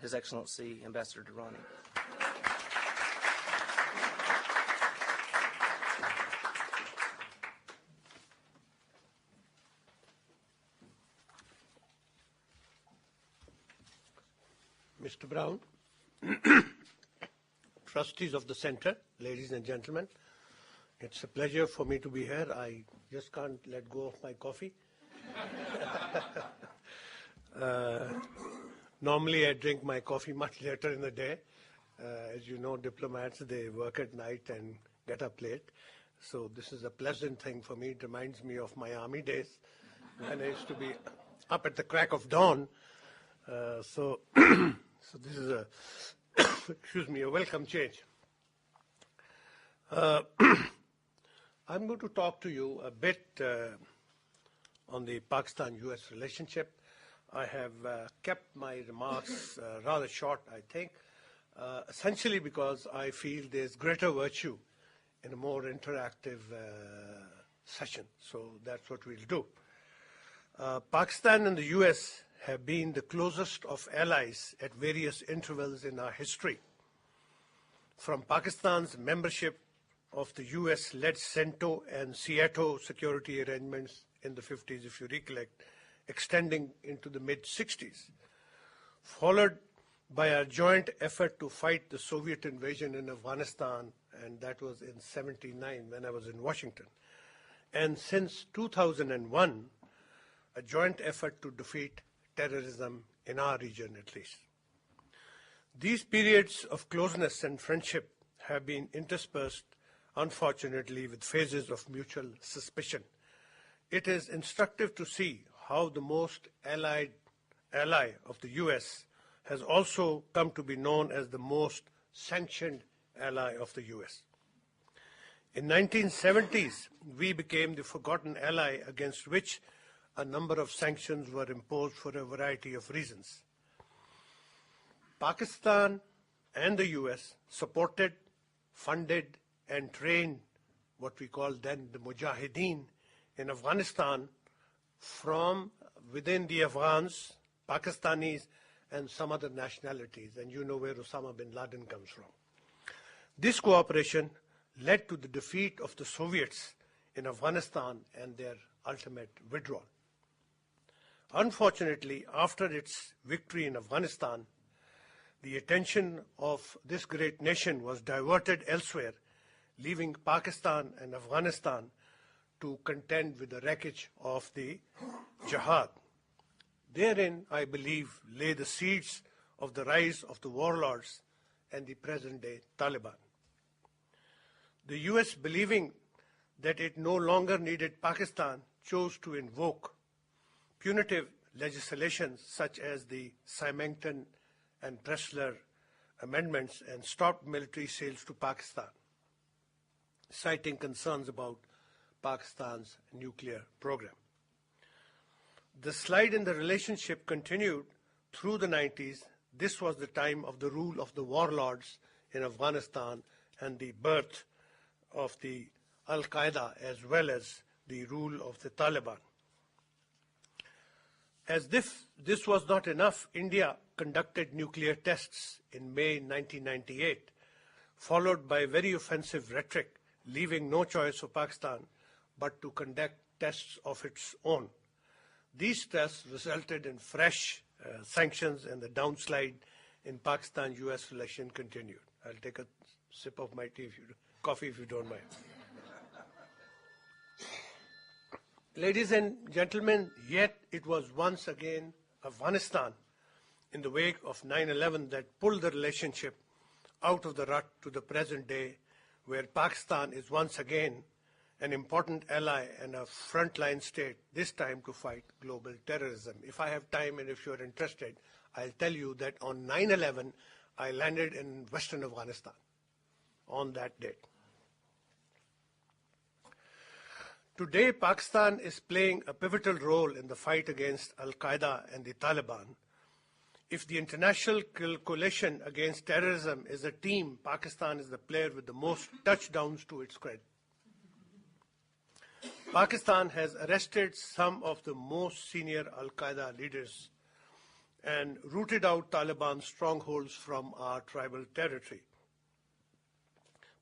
His Excellency Ambassador Durrani. Mr. Brown, trustees of the Center, ladies and gentlemen, it's a pleasure for me to be here. I just can't let go of my coffee. Normally I drink my coffee much later in the day. As you know, diplomats, they work at night and get up late. So this is a pleasant thing for me. It reminds me of my army days when I used to be up at the crack of dawn. So this is a, excuse me, a welcome change. I'm going to talk to you a bit on the Pakistan-US relationship. I have kept my remarks rather short, I think, essentially because I feel there's greater virtue in a more interactive session. So that's what we'll do. Pakistan and the US have been the closest of allies at various intervals in our history. From Pakistan's membership of the US-led CENTO and SEATO security arrangements in the 50s, if you recollect, extending into the mid-60s, followed by our joint effort to fight the Soviet invasion in Afghanistan, and that was in '79 when I was in Washington. And since 2001, a joint effort to defeat terrorism in our region at least. These periods of closeness and friendship have been interspersed, unfortunately, with phases of mutual suspicion. It is instructive to see how the most ally of the US has also come to be known as the most sanctioned ally of the US. In 1970s, we became the forgotten ally against which a number of sanctions were imposed for a variety of reasons. Pakistan and the US supported, funded, and trained what we called then the Mujahideen in Afghanistan from within the Afghans, Pakistanis, and some other nationalities. And you know where Osama bin Laden comes from. This cooperation led to the defeat of the Soviets in Afghanistan and their ultimate withdrawal. Unfortunately, after its victory in Afghanistan, the attention of this great nation was diverted elsewhere, leaving Pakistan and Afghanistan to contend with the wreckage of the jihad. Therein, I believe, lay the seeds of the rise of the warlords and the present-day Taliban. The US, believing that it no longer needed Pakistan, chose to invoke punitive legislation such as the Symington and Pressler amendments and stopped military sales to Pakistan, citing concerns about Pakistan's nuclear program. The slide in the relationship continued through the 90s. This was the time of the rule of the warlords in Afghanistan and the birth of the Al-Qaeda as well as the rule of the Taliban. As if this was not enough, India conducted nuclear tests in May 1998, followed by very offensive rhetoric, leaving no choice for Pakistan but to conduct tests of its own. These tests resulted in fresh sanctions, and the downslide in Pakistan-US relation continued. I'll take a sip of my coffee if you don't mind. Ladies and gentlemen, yet it was once again Afghanistan in the wake of 9/11 that pulled the relationship out of the rut to the present day, where Pakistan is once again an important ally and a frontline state, this time to fight global terrorism. If I have time and if you're interested, I'll tell you that on 9/11, I landed in Western Afghanistan on that date. Today, Pakistan is playing a pivotal role in the fight against Al-Qaeda and the Taliban. If the international coalition against terrorism is a team, Pakistan is the player with the most touchdowns to its credit. Pakistan has arrested some of the most senior Al-Qaeda leaders and rooted out Taliban strongholds from our tribal territory.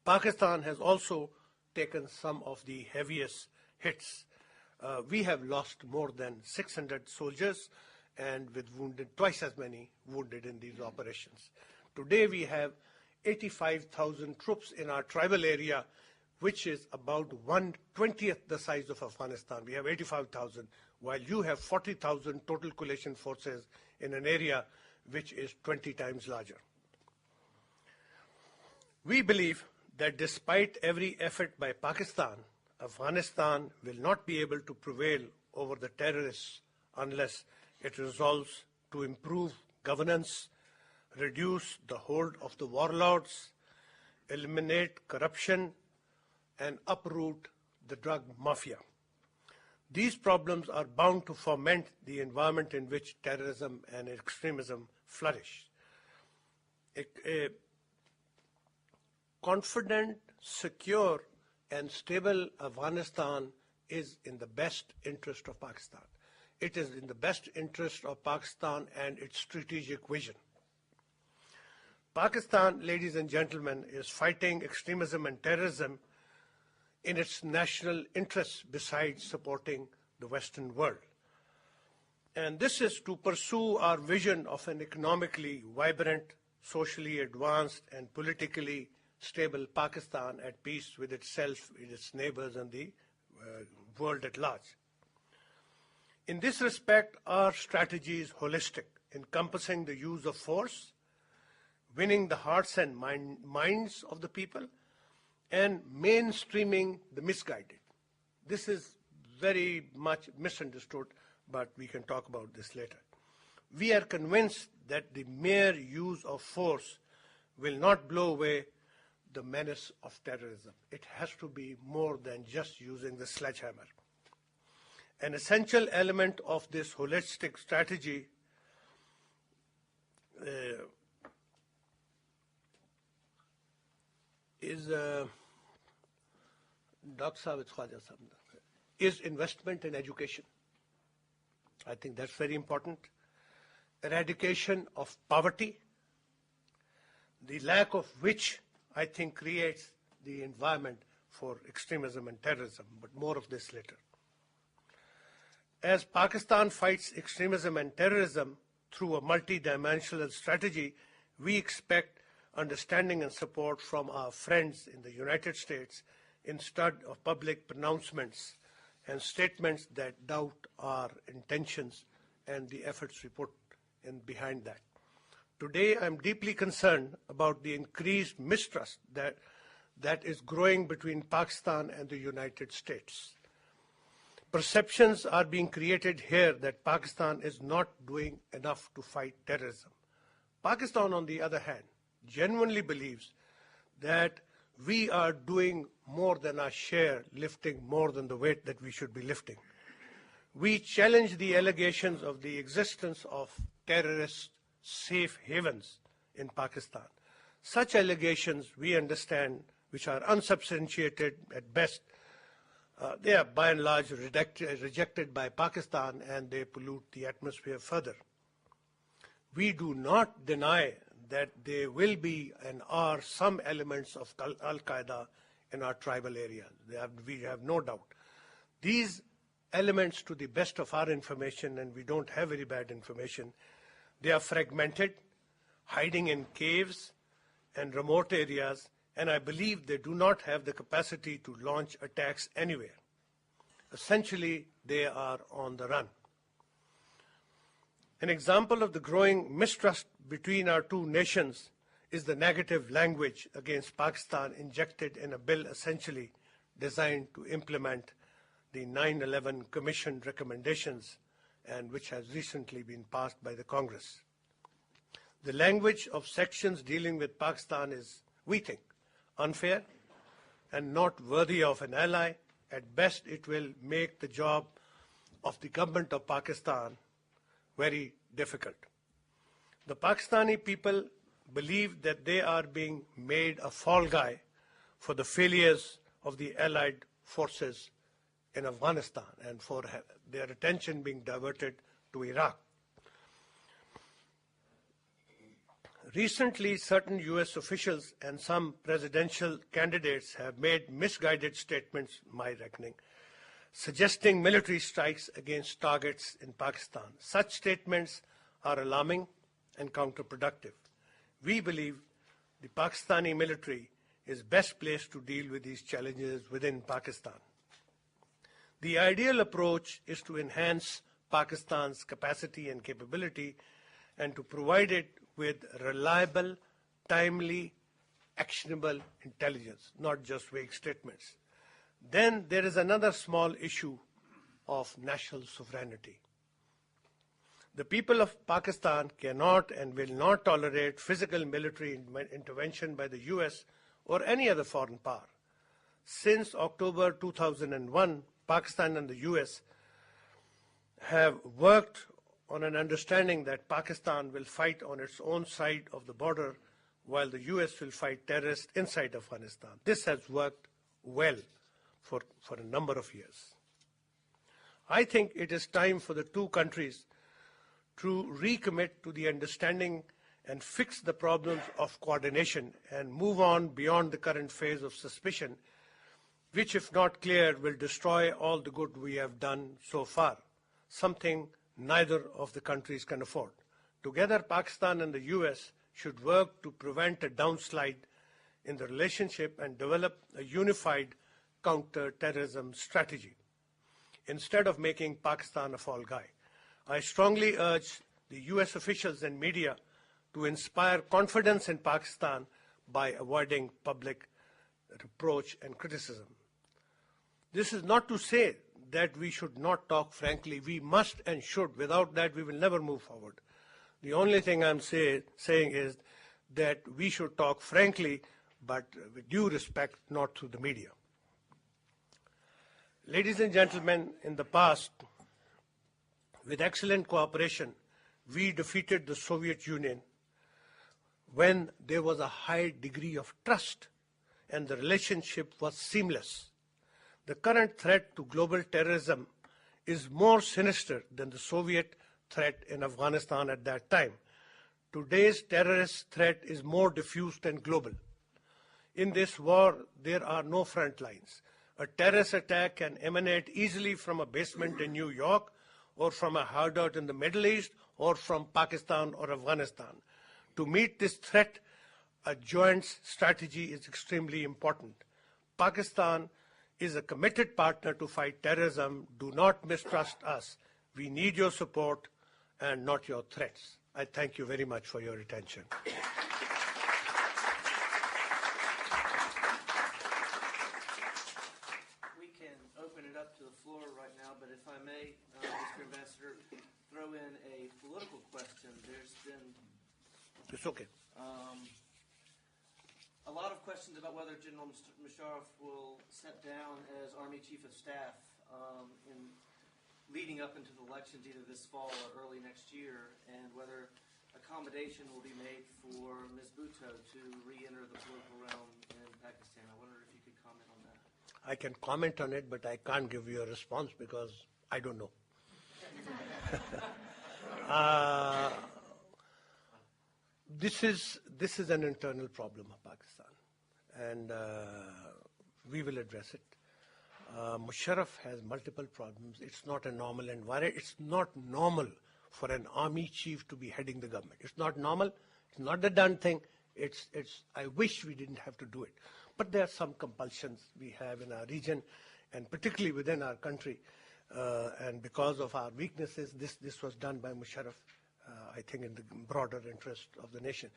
Pakistan has also taken some of the heaviest hits. We have lost more than 600 soldiers and with wounded, twice as many wounded in these operations. Today we have 85,000 troops in our tribal area, which is about 1/20th the size of Afghanistan. We have 85,000, while you have 40,000 total coalition forces in an area which is 20 times larger. We believe that despite every effort by Pakistan, Afghanistan will not be able to prevail over the terrorists unless it resolves to improve governance, reduce the hold of the warlords, eliminate corruption, and uproot the drug mafia. These problems are bound to foment the environment in which terrorism and extremism flourish. A confident, secure, and stable Afghanistan is in the best interest of Pakistan. It is in the best interest of Pakistan and its strategic vision. Pakistan, ladies and gentlemen, is fighting extremism and terrorism in its national interests besides supporting the Western world. And this is to pursue our vision of an economically vibrant, socially advanced, and politically stable Pakistan at peace with itself, with its neighbors, and the world at large. In this respect, our strategy is holistic, encompassing the use of force, winning the hearts and minds of the people, and mainstreaming the misguided. This is very much misunderstood, but we can talk about this later. We are convinced that the mere use of force will not blow away the menace of terrorism. It has to be more than just using the sledgehammer. An essential element of this holistic strategy is investment in education. I think that's very important. Eradication of poverty, the lack of which I think creates the environment for extremism and terrorism, but more of this later. As Pakistan fights extremism and terrorism through a multidimensional strategy, we expect understanding and support from our friends in the United States instead of public pronouncements and statements that doubt our intentions and the efforts we put in behind that. Today, I'm deeply concerned about the increased mistrust that is growing between Pakistan and the United States. Perceptions are being created here that Pakistan is not doing enough to fight terrorism. Pakistan, on the other hand, genuinely believes that we are doing more than our share, lifting more than the weight that we should be lifting. We challenge the allegations of the existence of terrorist safe havens in Pakistan. Such allegations, we understand, which are unsubstantiated at best, they are by and large rejected by Pakistan, and they pollute the atmosphere further. We do not deny that there will be and are some elements of Al-Qaeda in our tribal area. We have no doubt. These elements, to the best of our information, and we don't have very bad information, they are fragmented, hiding in caves and remote areas, and I believe they do not have the capacity to launch attacks anywhere. Essentially, they are on the run. An example of the growing mistrust between our two nations is the negative language against Pakistan injected in a bill essentially designed to implement the 9/11 Commission recommendations and which has recently been passed by the Congress. The language of sections dealing with Pakistan is, we think, unfair and not worthy of an ally. At best, it will make the job of the government of Pakistan very difficult. The Pakistani people believe that they are being made a fall guy for the failures of the allied forces in Afghanistan and for their attention being diverted to Iraq. Recently, certain U.S. officials and some presidential candidates have made misguided statements, my reckoning, suggesting military strikes against targets in Pakistan. Such statements are alarming and counterproductive. We believe the Pakistani military is best placed to deal with these challenges within Pakistan. The ideal approach is to enhance Pakistan's capacity and capability and to provide it with reliable, timely, actionable intelligence, not just vague statements. Then there is another small issue of national sovereignty. The people of Pakistan cannot and will not tolerate physical military intervention by the US or any other foreign power. Since October 2001, Pakistan and the US have worked on an understanding that Pakistan will fight on its own side of the border while the US will fight terrorists inside Afghanistan. This has worked well for a number of years. I think it is time for the two countries to recommit to the understanding and fix the problems of coordination and move on beyond the current phase of suspicion, which, if not cleared, will destroy all the good we have done so far, something neither of the countries can afford. Together, Pakistan and the US should work to prevent a downslide in the relationship and develop a unified counter-terrorism strategy, instead of making Pakistan a fall guy. I strongly urge the US officials and media to inspire confidence in Pakistan by avoiding public reproach and criticism. This is not to say that we should not talk frankly. We must and should. Without that, we will never move forward. The only thing I'm saying is that we should talk frankly, but with due respect, not through the media. Ladies and gentlemen, in the past, with excellent cooperation, we defeated the Soviet Union when there was a high degree of trust and the relationship was seamless. The current threat to global terrorism is more sinister than the Soviet threat in Afghanistan at that time. Today's terrorist threat is more diffused and global. In this war, there are no front lines. A terrorist attack can emanate easily from a basement in New York, or from a hideout in the Middle East, or from Pakistan or Afghanistan. To meet this threat, a joint strategy is extremely important. Pakistan is a committed partner to fight terrorism. Do not mistrust us. We need your support and not your threats. I thank you very much for your attention. We can open it up to the floor right now, but if I may, Mr. Ambassador, throw in a political question. There's been It's okay. A lot of questions about whether General Musharraf will step down as Army Chief of Staff in leading up into the elections either this fall or early next year, and whether accommodation will be made for Ms. Bhutto to re-enter the political realm in Pakistan. I wonder if you could comment on that. I can comment on it, but I can't give you a response because I don't know. This is an internal problem of Pakistan, and we will address it. Musharraf has multiple problems. It's not a normal environment. It's not normal for an army chief to be heading the government. It's not normal. It's not the done thing. I wish we didn't have to do it. But there are some compulsions we have in our region, and particularly within our country. And because of our weaknesses, this was done by Musharraf, I think, in the broader interest of the nation.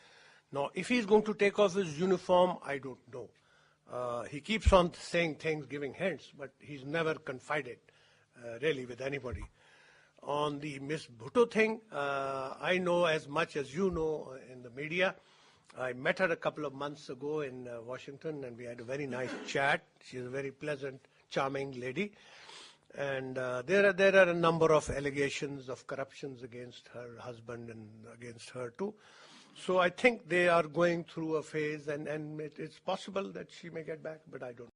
Now, if he's going to take off his uniform, I don't know. He keeps on saying things, giving hints, but he's never confided really with anybody. On the Miss Bhutto thing, I know as much as you know in the media. I met her a couple of months ago in Washington, and we had a very nice chat. She's a very pleasant, charming lady. And there are a number of allegations of corruptions against her husband and against her too. So I think they are going through a phase, and it's possible that she may get back, but I don't know.